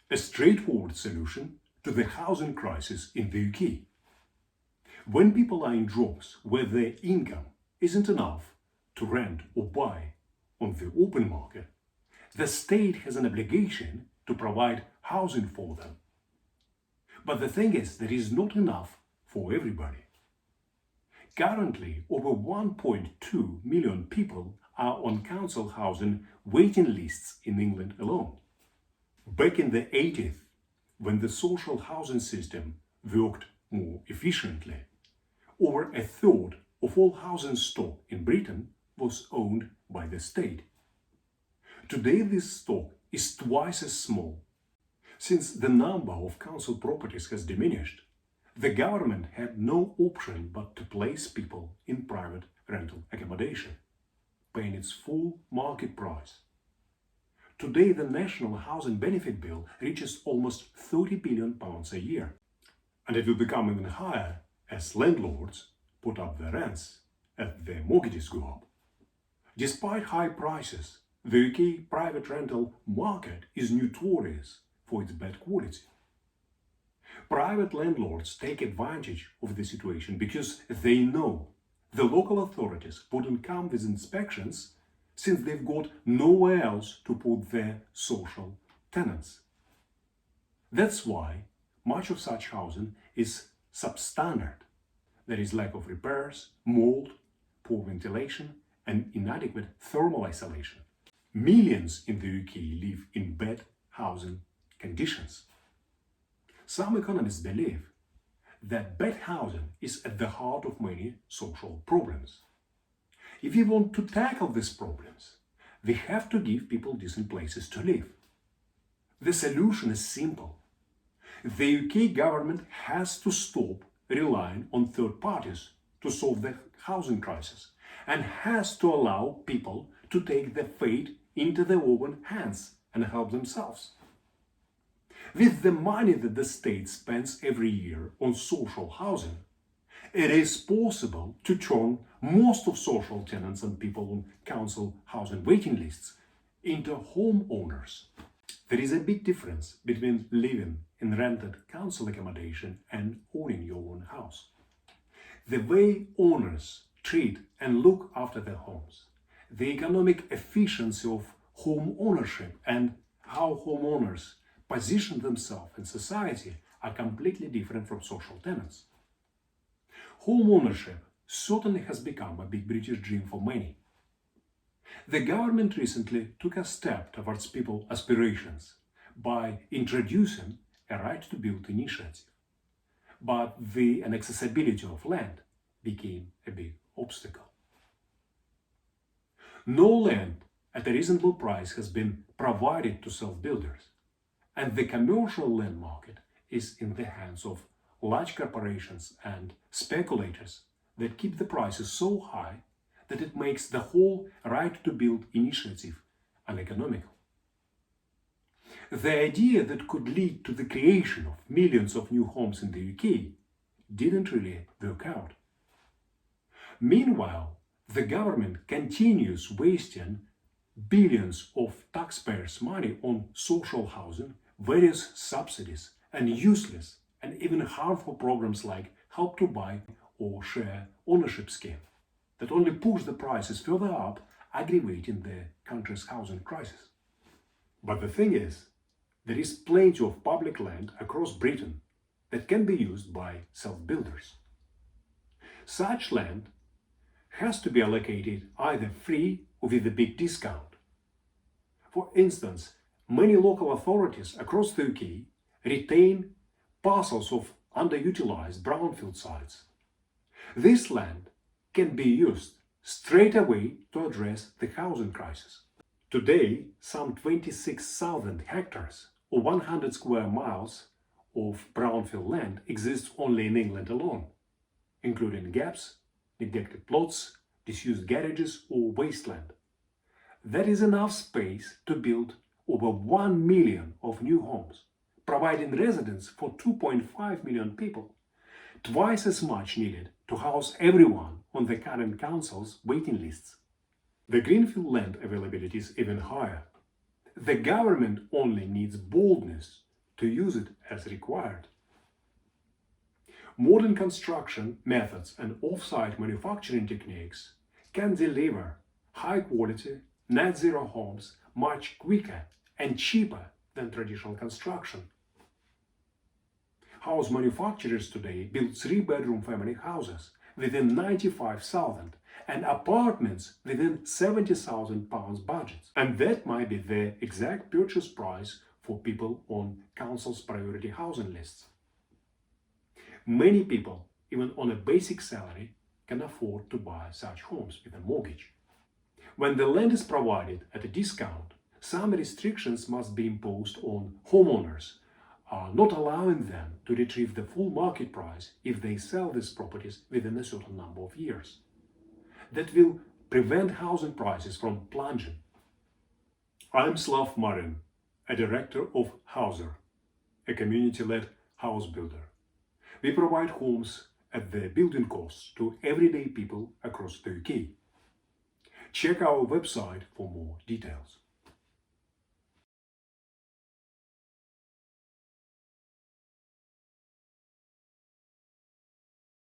a straightforward solution to the housing crisis in the UK. When people are in jobs where their income isn't enough to rent or buy on the open market, the state has an obligation to provide housing for them. But the thing is, there is not enough for everybody. Currently, over 1.2 million people are on council housing waiting lists in England alone. Back in the 80s, when the social housing system worked more efficiently, over a third of all housing stock in Britain was owned by the state. Today, this stock is twice as small. Since the number of council properties has diminished, the government had no option but to place people in private rental accommodation, paying its full market price. Today, the National Housing Benefit Bill reaches almost £30 billion a year, and it will become even higher as landlords put up their rents as their mortgages go up. Despite high prices, the UK private rental market is notorious for its bad quality. Private landlords take advantage of the situation because they know the local authorities wouldn't come with inspections since they've got nowhere else to put their social tenants. That's why much of such housing is substandard. There is lack of repairs, mold, poor ventilation, and inadequate thermal isolation. Millions in the UK live in bad housing conditions. Some economists believe that bad housing is at the heart of many social problems. If we want to tackle these problems, we have to give people decent places to live. The solution is simple. The UK government has to stop relying on third parties to solve the housing crisis and has to allow people to take their fate into their own hands and help themselves. With the money that the state spends every year on social housing, it is possible to turn most of social tenants and people on council housing waiting lists into homeowners. There is a big difference between living in rented council accommodation and owning your own house. The way owners treat and look after their homes, the economic efficiency of home ownership, and how homeowners position themselves in society are completely different from social tenants. Home ownership certainly has become a big British dream for many. The government recently took a step towards people's aspirations by introducing a right to build initiative. But the inaccessibility of land became a big obstacle. No land at a reasonable price has been provided to self-builders, and the commercial land market is in the hands of large corporations and speculators that keep the prices so high that it makes the whole right to build initiative uneconomical. The idea that could lead to the creation of millions of new homes in the UK didn't really work out. Meanwhile, the government continues wasting billions of taxpayers' money on social housing, various subsidies, and useless and even harmful programs like Help to Buy or Share Ownership Scheme that only push the prices further up, aggravating the country's housing crisis. But the thing is, there is plenty of public land across Britain that can be used by self-builders. Such land has to be allocated either free or with a big discount. For instance, many local authorities across the UK retain parcels of underutilized brownfield sites. This land can be used straight away to address the housing crisis. Today, some 26,000 hectares or 100 square miles of brownfield land exists only in England alone, including gaps, neglected plots, disused garages or wasteland. That is enough space to build over 1 million of new homes, providing residence for 2.5 million people, twice as much needed to house everyone on the current council's waiting lists. The greenfield land availability is even higher. The government only needs boldness to use it as required. Modern construction methods and off-site manufacturing techniques can deliver high-quality, net-zero homes much quicker and cheaper than traditional construction. House manufacturers today build 3-bedroom family houses within £95,000 and apartments within £70,000 budgets. And that might be the exact purchase price for people on council's priority housing lists. Many people, even on a basic salary, can afford to buy such homes with a mortgage. When the land is provided at a discount, some restrictions must be imposed on homeowners, not allowing them to retrieve the full market price if they sell these properties within a certain number of years. That will prevent housing prices from plunging. I'm Slav Marin, a director of Houzer, a community-led house builder. We provide homes at the building costs to everyday people across the UK. Check our website for more details.